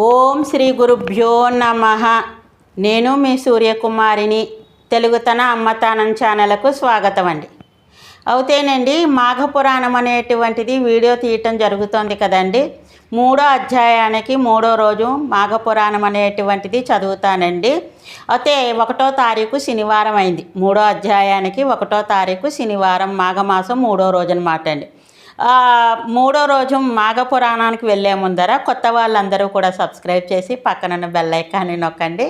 ఓం శ్రీ గురుభ్యో నమః. నేను మీ సూర్యకుమారిని. తెలుగుతన అమ్మతానం ఛానల్కు స్వాగతం అండి. అవుతేనండి, మాఘపురాణం అనేటువంటిది వీడియో తీయటం జరుగుతోంది కదండి. 3వ అధ్యాయానికి 3వ రోజు మాఘపురాణం అనేటువంటిది చదువుతానండి. అయితే 1వ తారీఖు శనివారం అయింది. 3వ అధ్యాయానికి 1వ తారీఖు శనివారం, మాఘమాసం 3వ రోజు అనమాట అండి. 3వ రోజు మాఘపురాణానికి వెళ్ళే ముందర కొత్త వాళ్ళందరూ కూడా సబ్స్క్రైబ్ చేసి పక్కనున్న బెల్ ఐకాన్ని నొక్కండి.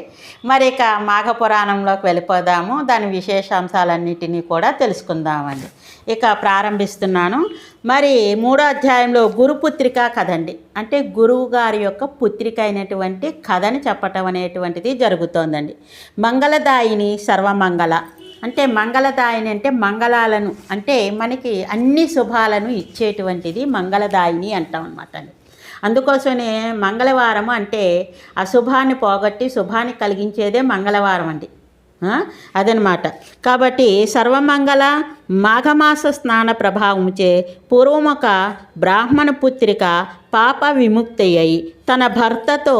మరి ఇక మాఘపురాణంలోకి వెళ్ళిపోదాము. దాని విశేషాంశాలన్నిటినీ కూడా తెలుసుకుందామండి. ఇక ప్రారంభిస్తున్నాను. మరి 3వ అధ్యాయంలో గురుపుత్రిక కథ అండి. అంటే గురువు గారి యొక్క పుత్రిక అయినటువంటి కథని చెప్పటం అనేటువంటిది జరుగుతోందండి. మంగళదాయిని సర్వమంగళ అంటే మంగళదాయిని అంటే మంగళాలను, అంటే మనకి అన్ని శుభాలను ఇచ్చేటువంటిది మంగళదాయిని అంటాం అన్నమాట అండి. అందుకోసమే మంగళవారం అంటే అశుభాన్ని పోగొట్టి శుభాన్ని కలిగించేదే మంగళవారం అండి. అదనమాట. కాబట్టి సర్వమంగళ మాఘమాస స్నాన ప్రభావముచే పూర్వమొక బ్రాహ్మణ పుత్రిక పాప విముక్తి అయి తన భర్తతో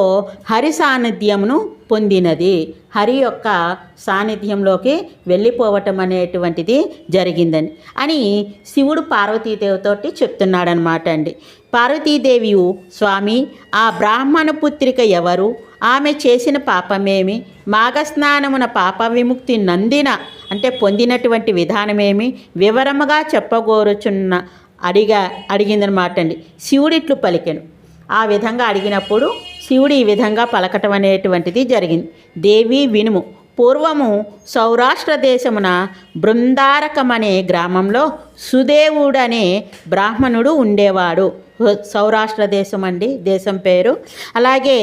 హరి సాన్నిధ్యమును పొందినది. హరి యొక్క సాన్నిధ్యంలోకి వెళ్ళిపోవటం అనేటువంటిది జరిగిందని అని శివుడు పార్వతీదేవితోటి చెప్తున్నాడనమాట అండి. పార్వతీదేవి, స్వామి, ఆ బ్రాహ్మణ పుత్రిక ఎవరు? ఆమె చేసిన పాపమేమి? మాఘస్నానమున పాప విముక్తి నందిన అంటే పొందినటువంటి విధానమేమి వివరముగా చెప్పగోరుచున్న అడిగిందనమాట అండి. శివుడిట్లు పలికెను. ఆ విధంగా అడిగినప్పుడు శివుడు ఈ విధంగా పలకటం అనేటువంటిది జరిగింది. దేవి వినుము. పూర్వము సౌరాష్ట్ర దేశమున బృందారకమనే గ్రామంలో సుదేవుడనే బ్రాహ్మణుడు ఉండేవాడు. సౌరాష్ట్ర దేశం అండి, దేశం పేరు. అలాగే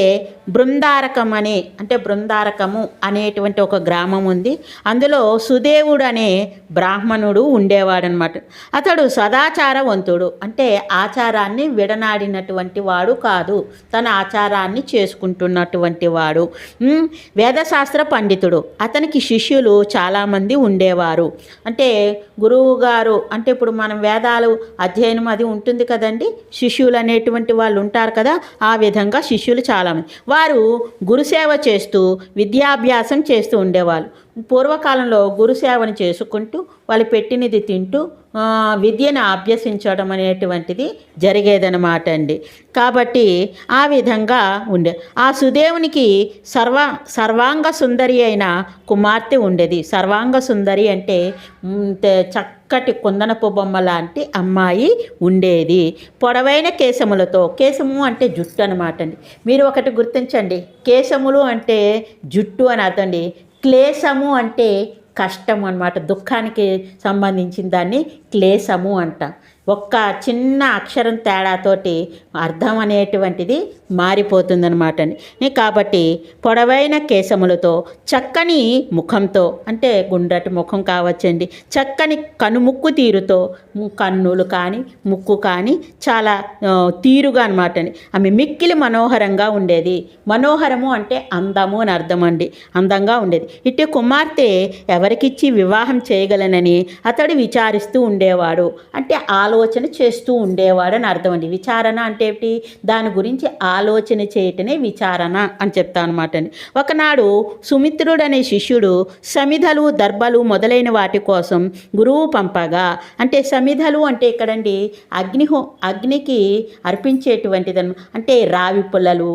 బృందారకం అనే అంటే బృందారకము అనేటువంటి ఒక గ్రామం ఉంది. అందులో సుదేవుడు అనే బ్రాహ్మణుడు ఉండేవాడనమాట. అతడు సదాచారవంతుడు అంటే ఆచారాన్ని విడనాడినటువంటి వాడు కాదు, తన ఆచారాన్ని చేసుకుంటున్నటువంటి వాడు. వేదశాస్త్ర పండితుడు. అతనికి శిష్యులు చాలామంది ఉండేవారు. అంటే గురువు గారు అంటే ఇప్పుడు మనం వేదాలు అధ్యయనం అది ఉంటుంది కదండి, శిష్యులు అనేటువంటి వాళ్ళు ఉంటారు కదా. ఆ విధంగా శిష్యులు చాలామంది. వారు గురుసేవ చేస్తూ విద్యాభ్యాసం చేస్తూ ఉండేవాళ్ళు. పూర్వకాలంలో గురుసేవను చేసుకుంటూ వాళ్ళు పెట్టినది తింటూ విద్యను అభ్యసించడం అనేటువంటిది జరిగేదన్నమాట అండి. కాబట్టి ఆ విధంగా ఉండే ఆ సుదేవునికి సర్వాంగ సుందరి అయిన కుమార్తె ఉండేది. సర్వాంగ సుందరి అంటే చక్కటి కుందనపు బొమ్మ లాంటి అమ్మాయి ఉండేది. పొడవైన కేశములతో, కేశము అంటే జుట్టు అనమాట అండి. మీరు ఒకటి గుర్తించండి, కేశములు అంటే జుట్టు అని అర్థండి. క్లేశము అంటే కష్టము అన్నమాట. దుఃఖానికి సంబంధించిన దాన్ని క్లేశము అంటాం. ఒక్క చిన్న అక్షరం తేడాతోటి అర్థం అనేటువంటిది మారిపోతుందన్నమాట అండి. కాబట్టి పొడవైన కేశములతో, చక్కని ముఖంతో అంటే గుండ్రటి ముఖం కావచ్చండి, చక్కని కనుముక్కు తీరుతో, కన్నులు కానీ ముక్కు కానీ చాలా తీరుగా అనమాట అండి. ఆమె మిక్కిలి మనోహరంగా ఉండేది. మనోహరము అంటే అందము అని అర్థం అండి. అందంగా ఉండేది. ఇటు కుమార్తె ఎవరికిచ్చి వివాహం చేయగలనని అతడు విచారిస్తూ ఉండేవాడు. అంటే ఆలోచన చేస్తూ ఉండేవాడు అని అర్థం అండి. విచారణ అంటే ఏమిటి? దాని గురించి ఆలోచన చేయటమే విచారణ అని చెప్తా అనమాట అండి. ఒకనాడు సుమిత్రుడు అనే శిష్యుడు సమిధలు, దర్భలు మొదలైన వాటి కోసం గురువు పంపగా, అంటే సమిధలు అంటే ఇక్కడండి అగ్నికి అర్పించేటువంటిదను. అంటే రావి పుల్లలు,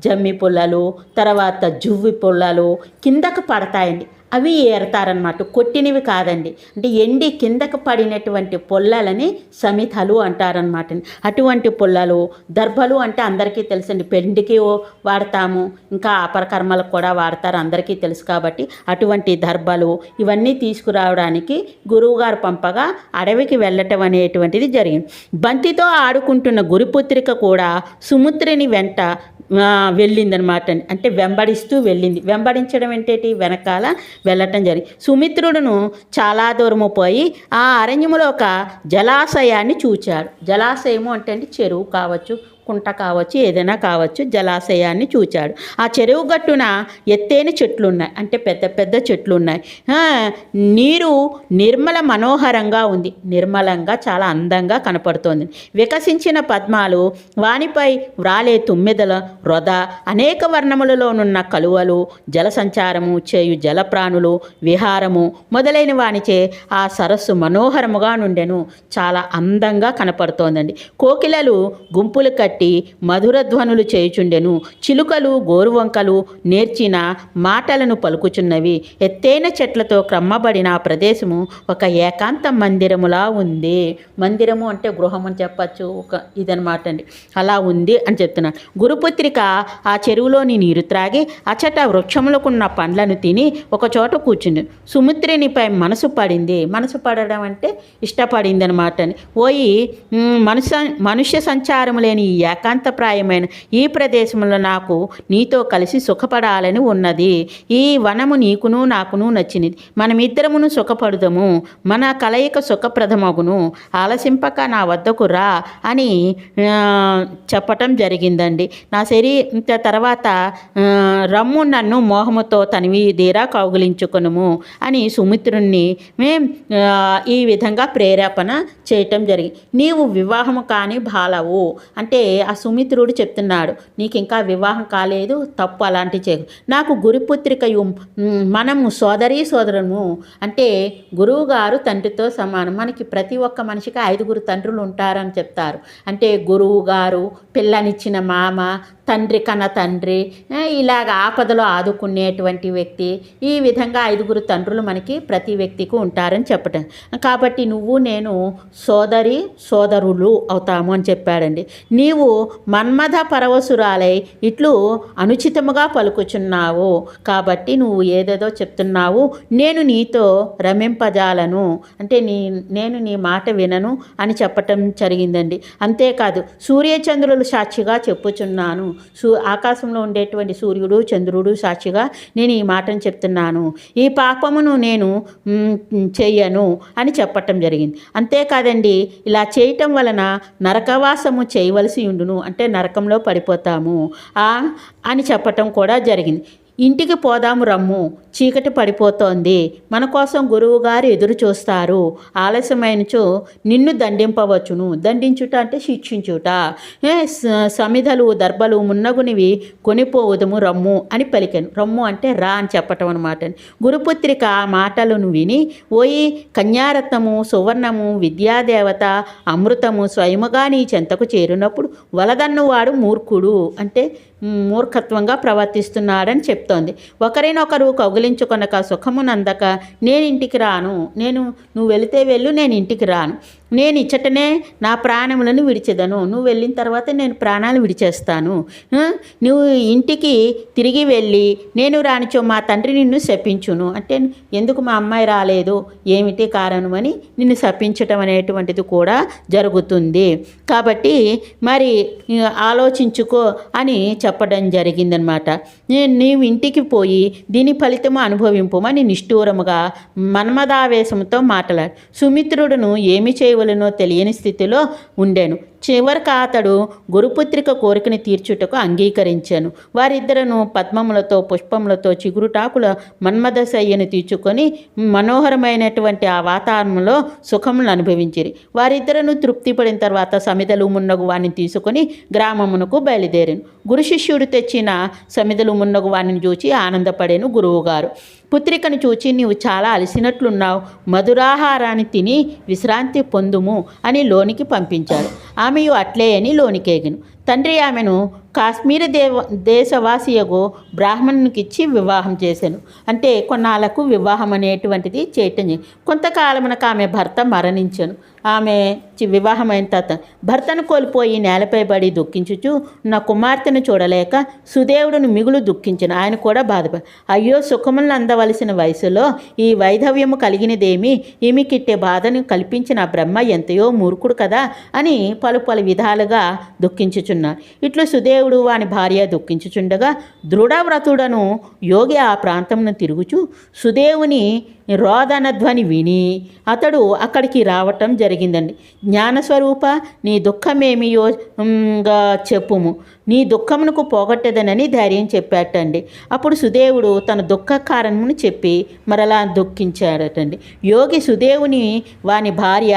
జమ్మి పుల్లలు, తర్వాత జువ్వి పుల్లలు కిందకు పడతాయండి. అవి ఏరతారనమాట, కొట్టినవి కాదండి. అంటే ఎండి కిందకు పడినటువంటి పుల్లలని సమిధలు అంటారనమాట. అటువంటి పుల్లలు, దర్భలు అంటే అందరికీ తెలుసండి, పెండికి వాడతాము, ఇంకా అపరకర్మలకు కూడా వాడతారు, అందరికీ తెలుసు. కాబట్టి అటువంటి దర్భలు ఇవన్నీ తీసుకురావడానికి గురువుగారు పంపగా అడవికి వెళ్ళటం అనేటువంటిది జరిగింది. బంతితో ఆడుకుంటున్న గురుపుత్రిక కూడా సుమిత్రుని వెంట వెళ్ళిందనమాట. అంటే వెంబడిస్తూ వెళ్ళింది. వెంబడించడం ఏంటంటే వెనకాల వెళ్ళటం జరిగింది. సుమిత్రుడును చాలా దూరము పోయి ఆ అరణ్యములో ఒక జలాశయాన్ని చూచాడు. జలాశయము అంటే చెరువు కావచ్చు, కుంట కావచ్చు, ఏదైనా కావచ్చు, జలాశయాన్ని చూచాడు. ఆ చెరువు గట్టున ఎత్తైన చెట్లు ఉన్నాయి, అంటే పెద్ద పెద్ద చెట్లు ఉన్నాయి. నీరు నిర్మల మనోహరంగా ఉంది, నిర్మలంగా చాలా అందంగా కనపడుతోంది. వికసించిన పద్మాలు, వానిపై వ్రాలే తుమ్మెదల రొద, అనేక వర్ణములలోనున్న కలువలు, జల సంచారము చేయు జలప్రాణులు, విహారము మొదలైన వానిచే ఆ సరస్సు మనోహరముగా నుండెను, చాలా అందంగా కనపడుతోందండి. కోకిలలు గుంపులు కట్టి మధుర ధ్వనులు చేయుచుండెను, చిలుకలు గోరువంకలు నేర్చిన మాటలను పలుకుచున్నవి. ఎత్తైన చెట్లతో క్రమ్మబడిన ఆ ప్రదేశము ఒక ఏకాంత మందిరములా ఉంది. మందిరము అంటే గృహం అని చెప్పచ్చు, ఒక ఇదనమాట అండి. అలా ఉంది అని చెప్తున్నాను. గురుపుత్రిక ఆ చెరువులోని నీరు త్రాగి అచట వృక్షములకున్న పండ్లను తిని ఒక చోట కూర్చుంది. సుమిత్రునిపై మనసు పడింది. మనసు పడడం అంటే ఇష్టపడింది అనమాట అని. ఓయి మనుష్య సంచారం లేని ఈ ఏకాంతప్రాయమైన ఈ ప్రదేశంలో నాకు నీతో కలిసి సుఖపడాలని ఉన్నది. ఈ వనము నీకును నాకును నచ్చినది. మనమిద్దరమును సుఖపడుదము, మన కలయిక సుఖప్రదమగును. ఆలసింపక నా వద్దకు రా అని చెప్పటం జరిగిందండి. నా తర్వాత రమ్ము నన్ను మోహముతో తనివి తీరా కౌగిలించుకొనుము అని సుమిత్రుణ్ణి ఈ విధంగా ప్రేరేపణ చేయటం జరిగింది. నీవు వివాహము కాని బాలవు అంటే ఆ సుమిత్రుడు చెప్తున్నాడు, నీకు ఇంకా వివాహం కాలేదు, తప్పు అలాంటి చేయకు. నాకు గురుపుత్రికయు, మనము సోదరము అంటే గురువు గారు తండ్రితో సమానం. మనకి ప్రతి ఒక్క మనిషికి 5 తండ్రులు ఉంటారని చెప్తారు. అంటే గురువు గారు, పిల్లనిచ్చిన మామ, తండ్రి కన్న తండ్రి, ఇలాగ ఆపదలో ఆదుకునేటువంటి వ్యక్తి, ఈ విధంగా 5 తండ్రులు మనకి ప్రతి వ్యక్తికి ఉంటారని చెప్పటం. కాబట్టి నువ్వు నేను సోదరులు అవుతాము అని చెప్పాడండి. నీవు మన్మథ పరవశురాలై ఇట్లు అనుచితముగా పలుకుచున్నావు, కాబట్టి నువ్వు ఏదేదో చెప్తున్నావు, నేను నీతో రమింపజాలను అంటే నేను నీ మాట వినను అని చెప్పటం జరిగిందండి. అంతేకాదు సూర్యచంద్రులు సాక్షిగా చెప్పుచున్నాను, ఆకాశంలో ఉండేటువంటి సూర్యుడు చంద్రుడు సాక్షిగా నేను ఈ మాటను చెప్తున్నాను, ఈ పాపమును నేను చెయ్యను అని చెప్పటం జరిగింది. అంతేకాదండి, ఇలా చేయటం వలన నరకవాసము చేయవలసి ఉండును, అంటే నరకంలో పడిపోతాము అని చెప్పటం కూడా జరిగింది. ఇంటికి పోదాము రమ్ము, చీకటి పడిపోతోంది, మన కోసం గురువుగారు ఎదురు చూస్తారు, ఆలస్యమైనచో నిన్ను దండింపవచ్చును. దండించుట అంటే శిక్షించుట. సమిధలు దర్భలు మున్నగునివి కొనిపోవుదము రమ్ము అని పలికాను. రమ్ము అంటే రా అని చెప్పటం అనమాట. గురుపుత్రిక ఆ మాటలను విని, ఓయి కన్యారత్నము, సువర్ణము, విద్యాదేవత, అమృతము స్వయముగా నీ చెంతకు చేరినప్పుడు వలదన్నువాడు మూర్ఖుడు అంటే మూర్ఖత్వంగా ప్రవర్తిస్తున్నాడని చెప్తోంది. ఒకరినొకరు కౌగిలించుకొనక సుఖమునందక నేను ఇంటికి రాను, నువ్వు వెళితే వెళ్ళు, నేను ఇంటికి రాను, నేను ఇచ్చటనే నా ప్రాణములను విడిచెదను, నువ్వు వెళ్ళిన తర్వాత నేను ప్రాణాలు విడిచేస్తాను, నువ్వు ఇంటికి తిరిగి వెళ్ళి నేను రానిచో మా తండ్రి నిన్ను శపించును, అంటే ఎందుకు మా అమ్మాయి రాలేదు, ఏమిటి కారణమని నిన్ను శపించటం అనేటువంటిది కూడా జరుగుతుంది. కాబట్టి మరి ఆలోచించుకో అని చెప్పడం జరిగిందనమాట. నీవు ఇంటికి పోయి దీని ఫలితము అనుభవింపమని నిష్ఠూరముగా మన్మదావేశంతో మాట్లాడు. సుమిత్రుడును ఏమి చేయవలనో తెలియని స్థితిలో ఉండెను. చివరికి అతడు గురుపుత్రిక కోరికని తీర్చుటకు అంగీకరించాను. వారిద్దరను పద్మములతో పుష్పములతో చిగురుటాకుల మన్మథశయ్యను తీర్చుకొని మనోహరమైనటువంటి ఆ వాతావరణంలో సుఖములను అనుభవించిరి. వారిద్దరను తృప్తి పడిన తర్వాత సమిధలు మున్నగు వాణ్ణి తీసుకొని గ్రామమునకు బయలుదేరాను. గురు శిష్యుడు తెచ్చిన సమిధలు మున్నగు వాణ్ణిని చూచి ఆనందపడేను గురువుగారు. పుత్రికను చూచి నీవు చాలా అలసినట్లున్నావు, మధురాహారాన్ని తిని విశ్రాంతి పొందుము అని లోనికి పంపించాడు. ఆమెయు అట్లే అని లోనికేగిను. తండ్రి ఆమెను కాశ్మీర దేశవాసియగు బ్రాహ్మణునికిచ్చి వివాహం చేశాను. అంటే కొన్నాళ్లకు వివాహం అనేటువంటిది చేయటం. కొంతకాలమునకు ఆమె భర్త మరణించను. ఆమె వివాహమైన తర్వాత భర్తను కోల్పోయి నేలపై పడి దుఃఖించుచు నా కుమార్తెను చూడలేక సుదేవుడును మిగులు దుఃఖించను. ఆయన కూడా బాధపడి, అయ్యో సుఖములను అందవలసిన వయసులో ఈ వైధవ్యము కలిగినదేమి, ఈమెకిట్టే బాధను కల్పించిన బ్రహ్మ ఎంతయో మూర్ఖుడు కదా అని పలు విధాలుగా దుఃఖించుచున్నారు. ఇట్లు సుదేవుడు సుదేవుడు వాని భార్య దుఃఖించుచుండగా దృఢవ్రతుడను యోగి ఆ ప్రాంతమును తిరుగుచు సుదేవుని రోదన ధ్వని విని అతడు అక్కడికి రావటం జరిగిందండి. జ్ఞానస్వరూప, నీ దుఃఖమేమియో చెప్పుము, నీ దుఃఖమునకు పోగొట్టేదనని ధైర్యం చెప్పాటండి. అప్పుడు సుదేవుడు తన దుఃఖ కారణమును చెప్పి మరలా దుఃఖించాడటండి. యోగి సుదేవుని వాని భార్య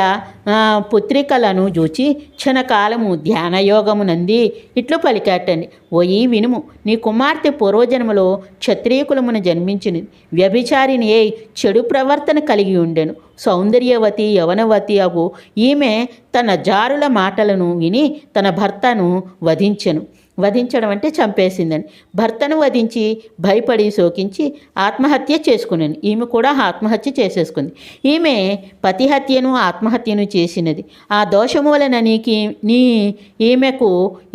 పుత్రికలను చూచి క్షణకాలము ధ్యానయోగమునంది ఇట్లు పలికాటండి. ఓయి వినుము, నీ కుమార్తె పూర్వజన్మలో క్షత్రియ కులమున జన్మించినది. వ్యభిచారిని అయి చెడు ప్రవర్తన కలిగి ఉండెను. సౌందర్యవతి యవనవతి అగు ఈమె తన జారుల మాటలను విని తన భర్తను వధించడం అంటే చంపేసిందండి. భర్తను వధించి భయపడి శోకించి ఆత్మహత్య చేసుకున్నాను. ఈమె కూడా ఆత్మహత్య చేసేసుకుంది. ఈమె పతిహత్యను ఆత్మహత్యను చేసినది. ఆ దోషము వలన ఈమెకు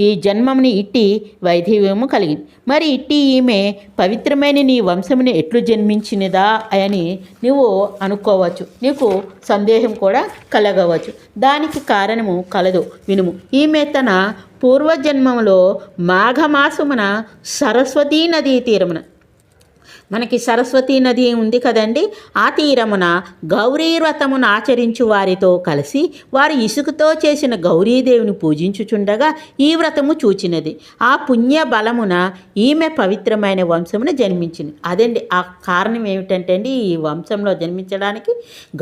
ఈ జన్మముని ఇట్టి వైధవ్యము కలిగింది. మరి ఇట్టి ఈమె పవిత్రమైన నీ వంశముని ఎట్లు జన్మించినదా అని నువ్వు అనుకోవచ్చు. నీకు సందేహం కూడా కలగవచ్చు. దానికి కారణము కలదు, వినుము. ఈమె తన పూర్వజన్మములో మాఘమాసమున సరస్వతీ నదీ తీరమున, మనకి సరస్వతీ నది ఉంది కదండి, ఆ తీరమున గౌరీ వ్రతమును ఆచరించు వారితో కలిసి వారు ఇసుకతో చేసిన గౌరీదేవిని పూజించుచుండగా ఈ వ్రతము చూచినది. ఆ పుణ్య బలమున ఈమె పవిత్రమైన వంశమున జన్మించింది. అదండి ఆ కారణం ఏమిటంటే అండి, ఈ వంశంలో జన్మించడానికి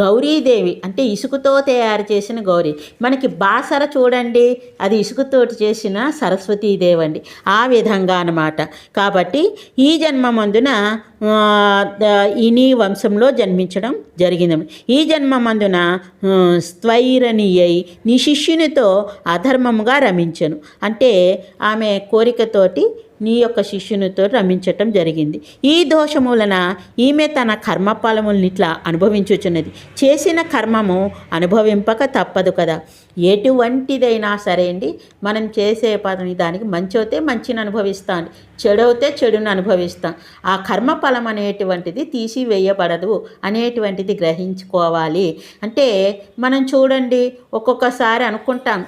గౌరీదేవి అంటే ఇసుకతో తయారు చేసిన గౌరీ. మనకి బాసర చూడండి, అది ఇసుకతోటి చేసిన సరస్వతీదేవి అండి. ఆ విధంగా అన్నమాట. కాబట్టి ఈ జన్మమందున ఇని వంశంలో జన్మించడం జరిగింది. ఈ జన్మమందున స్త్వైరణీయై నీ శిష్యునితో అధర్మముగా రమించను అంటే ఆమె కోరికతోటి నీ యొక్క శిష్యునితో రమించటం జరిగింది. ఈ దోషములన ఈమె తన కర్మఫలములను ఇట్లా అనుభవించుచున్నది. చేసిన కర్మము అనుభవింపక తప్పదు కదా. ఎటువంటిదైనా సరే అండి, మనం చేసే పని దానికి మంచి అయితే మంచిని అనుభవిస్తాం, చెడు అయితే చెడుని అనుభవిస్తాం. ఆ కర్మఫలం అనేటువంటిది తీసివేయబడదు అనేటువంటిది గ్రహించుకోవాలి. అంటే మనం చూడండి, ఒక్కొక్కసారి అనుకుంటాం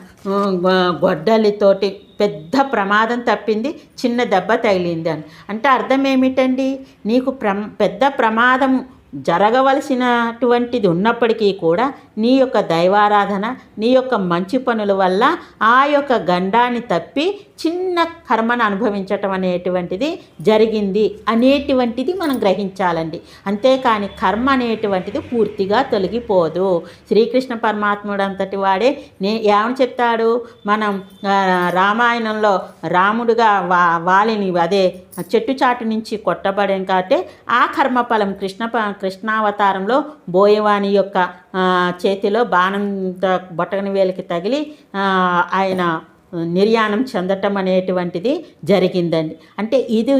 గొడ్డలితోటి పెద్ద ప్రమాదం తప్పింది, చిన్న దెబ్బ తగిలింది అని. అంటే అర్థం ఏమిటండి, నీకు పెద్ద ప్రమాదం జరగవలసినటువంటిది ఉన్నప్పటికీ కూడా నీ యొక్క దైవారాధన, నీ యొక్క మంచి పనుల వల్ల ఆ యొక్క గండాన్ని తప్పి చిన్న కర్మను అనుభవించటం అనేటువంటిది జరిగింది అనేటువంటిది మనం గ్రహించాలండి. అంతేకాని కర్మ అనేటువంటిది పూర్తిగా తొలగిపోదు. శ్రీకృష్ణ పరమాత్ముడు అంతటి వాడే ఏమని చెప్తాడు, మనం రామాయణంలో రాముడుగా వాలిని అదే చెట్టు చాటు నుంచి కొట్టబడేం కాబట్టి ఆ కర్మఫలం కృష్ణావతారంలో బోయవాని యొక్క చేతిలో బాణం బొటకని వేలికి తగిలి ఆయన నిర్యాణం చెందటం అనేటువంటిది జరిగిందండి. అంటే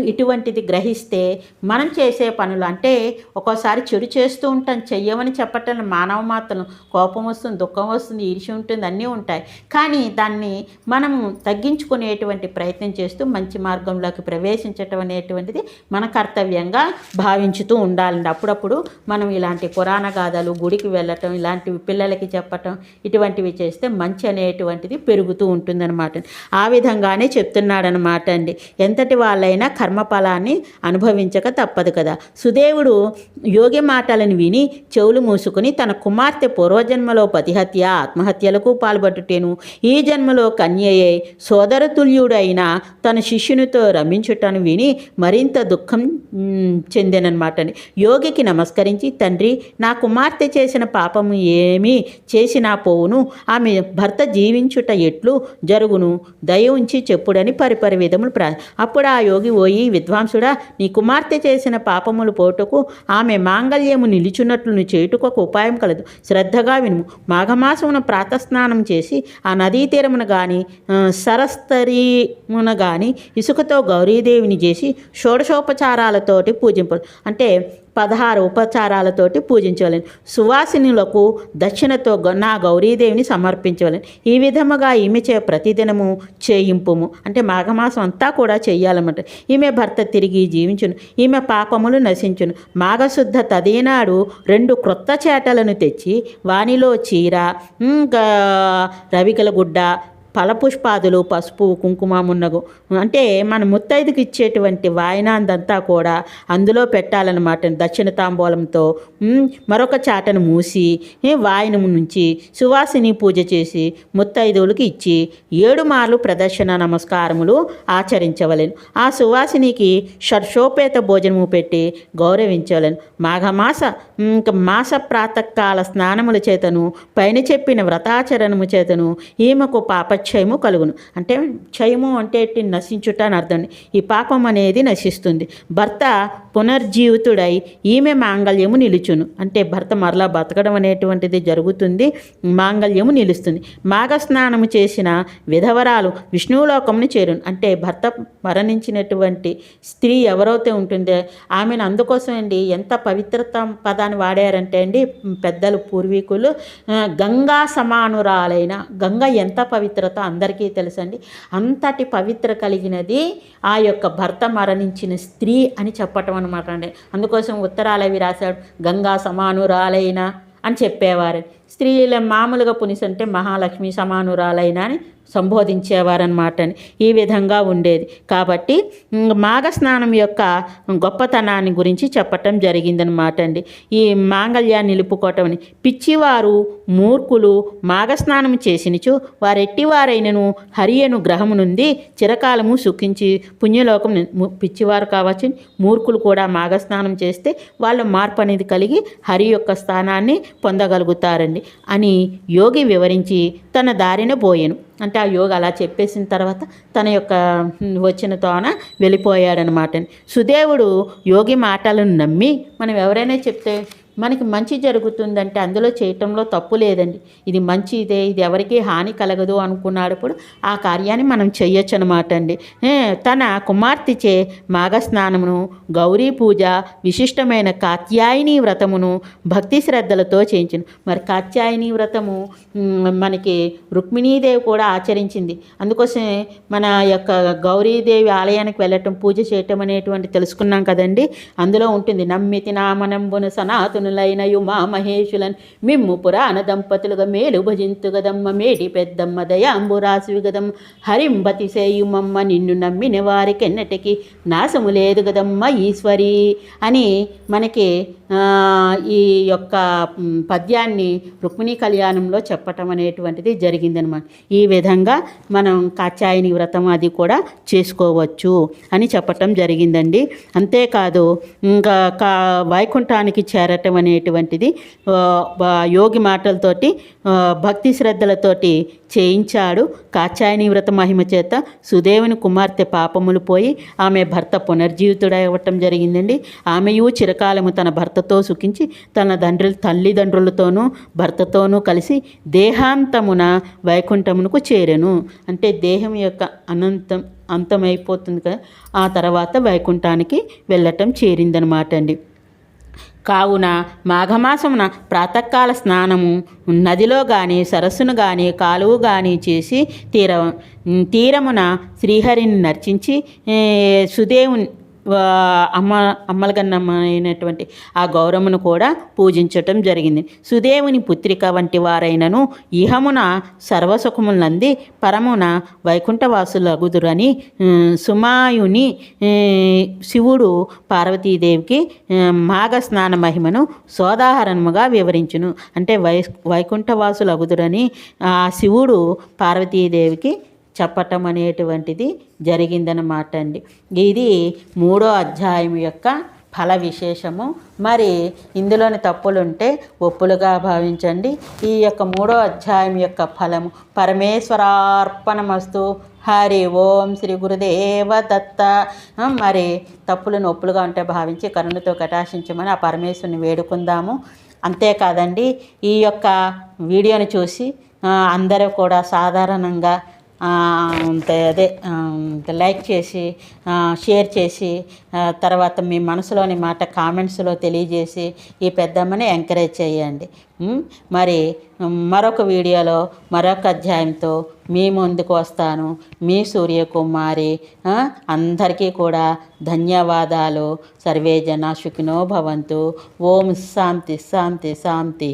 ఇటువంటిది గ్రహిస్తే మనం చేసే పనులు అంటే ఒక్కోసారి చెడు చేస్తూ ఉంటాం, చెయ్యమని చెప్పటం మానవ మాత్రం కోపం వస్తుంది, దుఃఖం వస్తుంది, ఈర్ష్య ఉంటుంది, అన్నీ ఉంటాయి. కానీ దాన్ని మనము తగ్గించుకునేటువంటి ప్రయత్నం చేస్తూ మంచి మార్గంలోకి ప్రవేశించటం అనేటువంటిది మన కర్తవ్యంగా భావించుతూ ఉండాలండి. అప్పుడప్పుడు మనం ఇలాంటి పురాణ గాథలు, గుడికి వెళ్ళటం, ఇలాంటివి పిల్లలకి చెప్పటం, ఇటువంటివి చేస్తే మంచి అనేటువంటిది పెరుగుతూ ఉంటుందన్నమాట. ఆ విధంగానే చెప్తున్నాడనమాట అండి. ఎంతటి వాళ్ళైనా కర్మఫలాన్ని అనుభవించక తప్పదు కదా. సుదేవుడు యోగి మాటలను విని చెవులు మూసుకుని తన కుమార్తె పూర్వజన్మలో పతిహత్య ఆత్మహత్యలకు పాల్పట్టుటేను ఈ జన్మలో కన్యయ్యై సోదరతుల్యుడైన తన శిష్యునితో రమించుటను విని మరింత దుఃఖం చెందెనమాట. యోగికి నమస్కరించి, తండ్రి, నా కుమార్తె చేసిన పాపము ఏమీ చేసినా పోవును, ఆమె భర్త జీవించుట ఎట్లు జరుగును, దయ ఉంచి చెప్పుడని పరిపరి విధములు అప్పుడు ఆ యోగి, ఓయి విద్వాంసుడా, నీ కుమార్తె చేసిన పాపములు పోటుకు ఆమె మాంగళ్యము నిలుచున్నట్లు చేయుటకు ఒక ఉపాయం కలదు. శ్రద్ధగా వినుము. మాఘమాసమున ప్రాతస్నానం చేసి ఆ నదీ తీరమున కానీ సరస్తరీమున కానీ ఇసుకతో గౌరీదేవిని చేసి షోడశోపచారాలతోటి పూజింపదు. అంటే 16 ఉపచారాలతోటి పూజించవలను. సువాసినులకు దక్షిణతో నా గౌరీదేవిని సమర్పించవలను. ఈ విధముగా ఈమె ప్రతిదినము చేయింపుము. అంటే మాఘమాసం అంతా కూడా చెయ్యాలన్నమాట. ఈమె భర్త తిరిగి జీవించును, ఈమె పాపములు నశించును. మాఘశుద్ధ తదేనాడు 2 క్రొత్త చేటలను తెచ్చి వానిలో చీర, రవికల గుడ్డ, ఫలపుష్పాదులు, పసుపు, కుంకుమ మున్నగు అంటే మన ముత్తైదుకి ఇచ్చేటువంటి వాయనాందంతా కూడా అందులో పెట్టాలన్నమాట. దక్షిణ తాంబూలంతో మరొక చాటను మూసి వాయనము నుంచి సువాసిని పూజ చేసి ముత్తైదువులకి ఇచ్చి 7 మార్లు ప్రదర్శన నమస్కారములు ఆచరించవలెను. ఆ సువాసినికి షర్షోపేత భోజనము పెట్టి గౌరవించవలెను. మాస ప్రాతకాల స్నానముల చేతను పైన చెప్పిన వ్రతాచరణము చేతను ఈమెకు పాపక్షయము కలుగును. అంటే క్షయము అంటే నశించుట అని అర్థం. ఈ పాపం అనేది నశిస్తుంది. భర్త పునర్జీవితుడై ఈమె మాంగళ్యము నిలుచును. అంటే భర్త మరలా బతకడం అనేటువంటిది జరుగుతుంది, మాంగళ్యము నిలుస్తుంది. మాఘ స్నానము చేసిన విధవరాలు విష్ణులోకమును చేరును. అంటే భర్త మరణించినటువంటి స్త్రీ ఎవరైతే ఉంటుందో ఆమెను అందుకోసం అండి ఎంత పవిత్రత పదాన్ని వాడారంటే అండి పెద్దలు పూర్వీకులు, గంగా సమానురాలైన, గంగ ఎంత పవిత్రత అందరికీ తెలుసండి. అంతటి పవిత్ర కలిగినది ఆ యొక్క భర్త మరణించిన స్త్రీ అని చెప్పటం అనమాట అండి. అందుకోసం ఉత్తరాలు అవి రాశాడు, గంగా సమానురాలైన అని చెప్పేవారు. స్త్రీల మామూలుగా పునిసంటే మహాలక్ష్మి సమానురాలైన అని సంబోధించేవారనమాట. ఈ విధంగా ఉండేది. కాబట్టి మాఘస్నానం యొక్క గొప్పతనాన్ని గురించి చెప్పటం జరిగిందనమాట అండి. ఈ మాంగళ్యాన్ని నిలుపుకోవటం అని. పిచ్చివారు మూర్ఖులు మాఘస్నానం చేసినచు వారెట్టివారైనను హరియను గ్రహము నుండి చిరకాలము సుఖించి పుణ్యలోకం. పిచ్చివారు కావచ్చు, మూర్ఖులు కూడా మాఘస్నానం చేస్తే వాళ్ళ మార్పు అనేది కలిగి హరి యొక్క స్థానాన్ని పొందగలుగుతారండి అని యోగి వివరించి తన దారిన పోయెను. అంటే ఆ యోగి అలా చెప్పేసిన తర్వాత తన యొక్క వచ్చిన తోన వెళ్ళిపోయాడనమాట. సుదేవుడు యోగి మాటలను నమ్మి, మనం ఎవరైనా చెప్తే మనకి మంచి జరుగుతుందంటే అందులో చేయటంలో తప్పు లేదండి, ఇది మంచిదే, ఇది ఎవరికీ హాని కలగదు అనుకున్నప్పుడు ఆ కార్యాన్ని మనం చెయ్యొచ్చు అనమాట అండి. తన కుమార్తెచే మాఘస్నానమును, గౌరీ పూజ, విశిష్టమైన కాత్యాయని వ్రతమును భక్తి శ్రద్ధలతో చేయించును. మరి కాత్యాయని వ్రతము మనకి రుక్మిణీదేవి కూడా ఆచరించింది. అందుకోసమే మన యొక్క గౌరీదేవి ఆలయానికి వెళ్ళటం, పూజ చేయటం అనేటువంటి తెలుసుకున్నాం కదండి. అందులో ఉంటుంది, నమ్మితి నామనంబున సనాతనులైన యుమా మహేషులన్ మిమ్ము పురాణ దంపతులుగా మేలు భజింతు గదమ్మ, మేడి పెద్దమ్మ దయాంబురాశి గదమ్మ, హరింబతి సేయుమమ్మ, నిన్ను నమ్మిన వారికెన్నటికి నాశము లేదు గదమ్మ ఈశ్వరి అని మనకి ఈ యొక్క పద్యాన్ని రుక్మిణీ కళ్యాణంలో చెప్పటం అనేటువంటిది జరిగిందనమాట. ఈ విధంగా మనం కాత్యాయని వ్రతం అది కూడా చేసుకోవచ్చు అని చెప్పటం జరిగిందండి. అంతేకాదు ఇంకా వైకుంఠానికి చేరటం అనేటువంటిది యోగి మాటలతోటి భక్తి శ్రద్ధలతోటి చేయించాడు. కాత్యాయని వ్రత మహిమ చేత సుదేవుని కుమార్తె పాపములు పోయి ఆమె భర్త పునర్జీవితుడవటం జరిగిందండి. ఆమెయు చిరకాలము తన భర్తతో సుఖించి తన తల్లిదండ్రులతోనూ భర్తతోనూ కలిసి దేహాంతమున వైకుంఠమునకు చేరెను. అంటే దేహం యొక్క అంతమైపోతుంది కదా, ఆ తర్వాత వైకుంఠానికి వెళ్ళటం చేరిందనమాట అండి. కావున మాఘమాసమున ప్రాతకాల స్నానము నదిలో కానీ సరస్సును కానీ కాలువ కానీ చేసి తీరమున శ్రీహరిని నర్చించి సుదేవుని అమ్మలగన్నమైనటువంటి ఆ గౌరమ్మను కూడా పూజించటం జరిగింది. సుదేవుని పుత్రిక వంటి వారైనను ఇహమున సర్వసుఖములంది పరమున వైకుంఠవాసులగుదురని సుమాయుని శివుడు పార్వతీదేవికి మాఘ స్నాన మహిమను సోదాహరణముగా వివరించును. అంటే వైకుంఠవాసులగుదురని ఆ శివుడు పార్వతీదేవికి చెప్పటం అనేటువంటిది జరిగిందనమాట అండి. ఇది 3వ అధ్యాయం యొక్క ఫల విశేషము. మరి ఇందులోని తప్పులుంటే ఒప్పులుగా భావించండి. ఈ యొక్క 3వ అధ్యాయం యొక్క ఫలము పరమేశ్వరార్పణమస్తు. హరి ఓం శ్రీ గురుదేవ దత్త. మరి తప్పులను ఒప్పులుగా ఉంటే భావించి కరుణతో కటాక్షించమని ఆ పరమేశ్వరుని వేడుకుందాము. అంతేకాదండి, ఈ యొక్క వీడియోని చూసి అందరూ కూడా సాధారణంగా లైక్ చేసి షేర్ చేసి తర్వాత మీ మనసులోని మాట కామెంట్స్లో తెలియజేసి ఈ పెద్దమ్మని ఎంకరేజ్ చేయండి. మరి మరొక వీడియోలో మరొక అధ్యాయంతో మీ ముందుకు వస్తాను. మీ సూర్యకుమారి. అందరికీ కూడా ధన్యవాదాలు. సర్వే జన సుఖినో భవంతు. ఓం శాంతి శాంతి శాంతి.